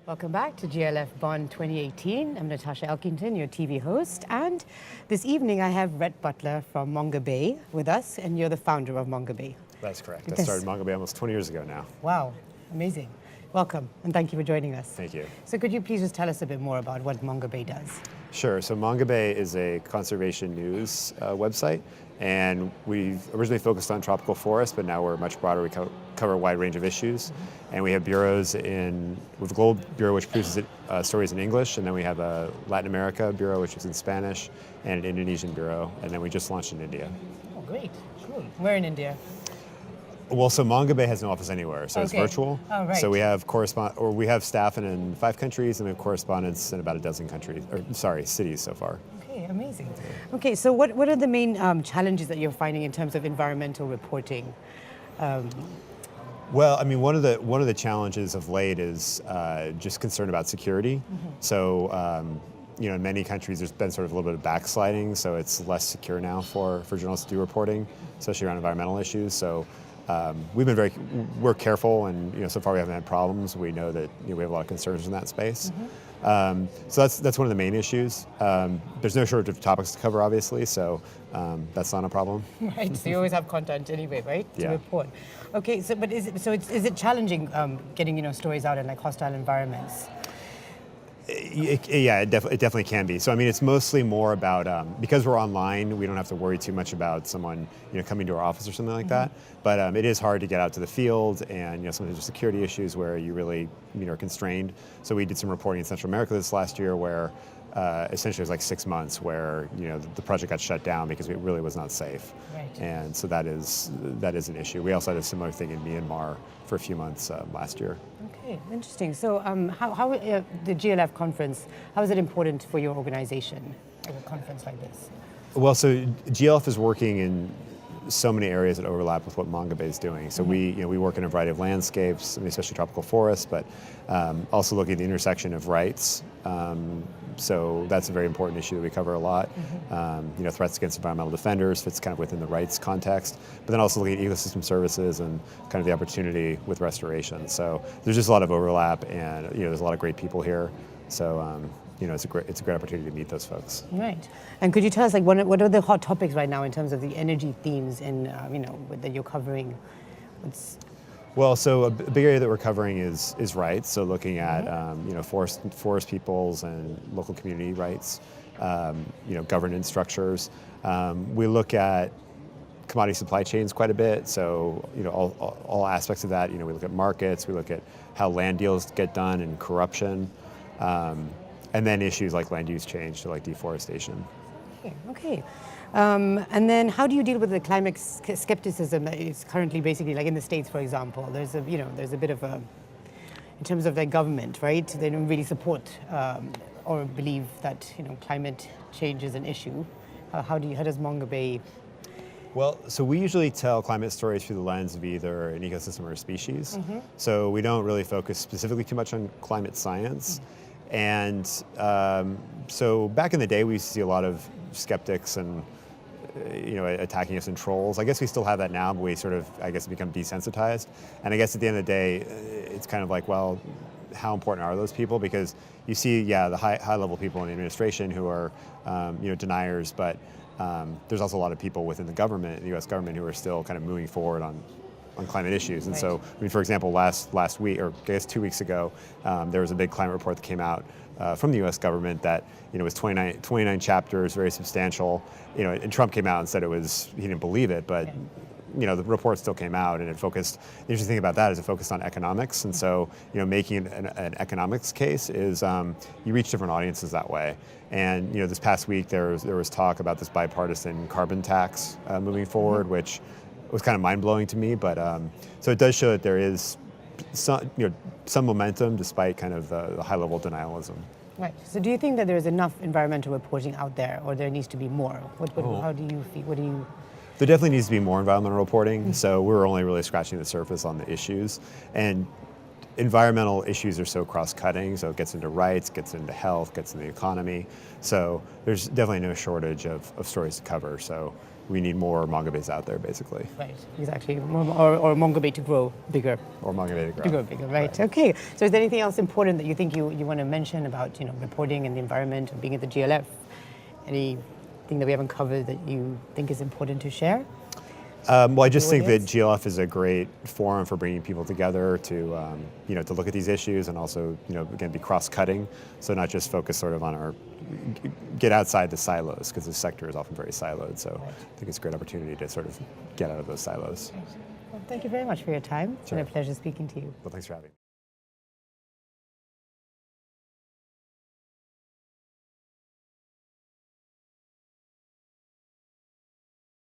Welcome back to GLF Bonn 2018. I'm Natasha Elkington, your TV host. And this evening I have Rhett Butler from Mangabay with us, and you're the founder of Mangabay. That's correct. I started Mangabay almost 20 years ago now. Wow, amazing. Welcome, and thank you for joining us. Thank you. So could you please just tell us a bit more about what Mangabay does? Sure. So Mangabay is a conservation news website, and we've originally focused on tropical forests, but now we're much broader. We cover a wide range of issues, and we have bureaus with a global bureau which produces stories in English, and then we have a Latin America bureau which is in Spanish, and an Indonesian bureau, and then we just launched in India. Oh, great. Cool. Where in India? Well, so Mangabay has no office anywhere, so it's virtual. Oh, right. So we have staff in 5 countries, and we have correspondents in about a dozen cities so far. Okay, amazing. Okay, so what are the main challenges that you're finding in terms of environmental reporting? Well, I mean, one of the challenges of late is just concern about security. So, in many countries there's been sort of a little bit of backsliding, so it's less secure now for journalists to do reporting, especially around environmental issues. So. We're careful, and so far we haven't had problems. We know that we have a lot of concerns in that space. So that's one of the main issues. There's no shortage of topics to cover, obviously, so that's not a problem. Right. So you always have content anyway, right? To Yeah. report. Okay. So, but is it challenging getting stories out in like hostile environments? It definitely can be. So I mean, it's mostly more about because we're online, we don't have to worry too much about someone coming to our office or something like that. But it is hard to get out to the field, and sometimes there's security issues where you really are constrained. So we did some reporting in Central America this last year where essentially it was like 6 months where the project got shut down because it really was not safe. Right. And so that is an issue. We also had a similar thing in Myanmar for a few months last year. Okay, interesting. So how the GLF conference, how is it important for your organization, a conference like this? Well, so GLF is working in so many areas that overlap with what Mangabay is doing. So we work in a variety of landscapes, especially tropical forests, but also looking at the intersection of rights. So that's a very important issue that we cover a lot. Threats against environmental defenders fits kind of within the rights context, but then also looking at ecosystem services and kind of the opportunity with restoration. So there's just a lot of overlap, and there's a lot of great people here. So it's a great opportunity to meet those folks. Right. And could you tell us what are the hot topics right now in terms of the energy themes and that you're covering? Well, so a big area that we're covering is rights. So looking at forest peoples and local community rights, governance structures. We look at commodity supply chains quite a bit. So all aspects of that. We look at markets. We look at how land deals get done and corruption, and then issues like land use change, so like deforestation. Okay. And then how do you deal with the climate skepticism that is currently basically, like in the States, for example, there's a bit of in terms of their government, right? They don't really support or believe that, climate change is an issue. How does Mangabay? Well, so we usually tell climate stories through the lens of either an ecosystem or a species. So we don't really focus specifically too much on climate science. And so back in the day, we used to see a lot of skeptics and attacking us and trolls. I guess we still have that now, but we sort of, become desensitized. And I guess at the end of the day, it's kind of like, well, how important are those people? Because you see, the high level people in the administration who are, deniers, but there's also a lot of people within the government, the U.S. government, who are still kind of moving forward on climate issues. And so, for example, last week, or I guess 2 weeks ago, there was a big climate report that came out from the U.S. government that was 29 chapters, very substantial. And Trump came out and said he didn't believe it, but the report still came out, and it focused. The interesting thing about that is it focused on economics, and so making an economics case is you reach different audiences that way. And this past week there was talk about this bipartisan carbon tax moving forward, which was kind of mind-blowing to me, but so it does show that there is some momentum despite kind of the high-level denialism. Right. So do you think that there is enough environmental reporting out there, or there needs to be more? How do you feel? What do you? There definitely needs to be more environmental reporting. So we're only really scratching the surface on the issues, and environmental issues are so cross-cutting. So it gets into rights, gets into health, gets into the economy. So there's definitely no shortage of stories to cover. So we need more Mangabays out there, basically. Right, exactly. Or Mangabay to grow bigger. Or Mangabay to grow. To grow bigger, right. Okay. So is there anything else important that you think you want to mention about, reporting and the environment and being at the GLF? Anything that we haven't covered that you think is important to share? Well, I just think that GLF is a great forum for bringing people together to, to look at these issues and also, again, be cross-cutting. So not just focus sort of on get outside the silos, because the sector is often very siloed. So I think it's a great opportunity to sort of get out of those silos. Well, thank you very much for your time. It's been a pleasure speaking to you. Well, thanks for having me.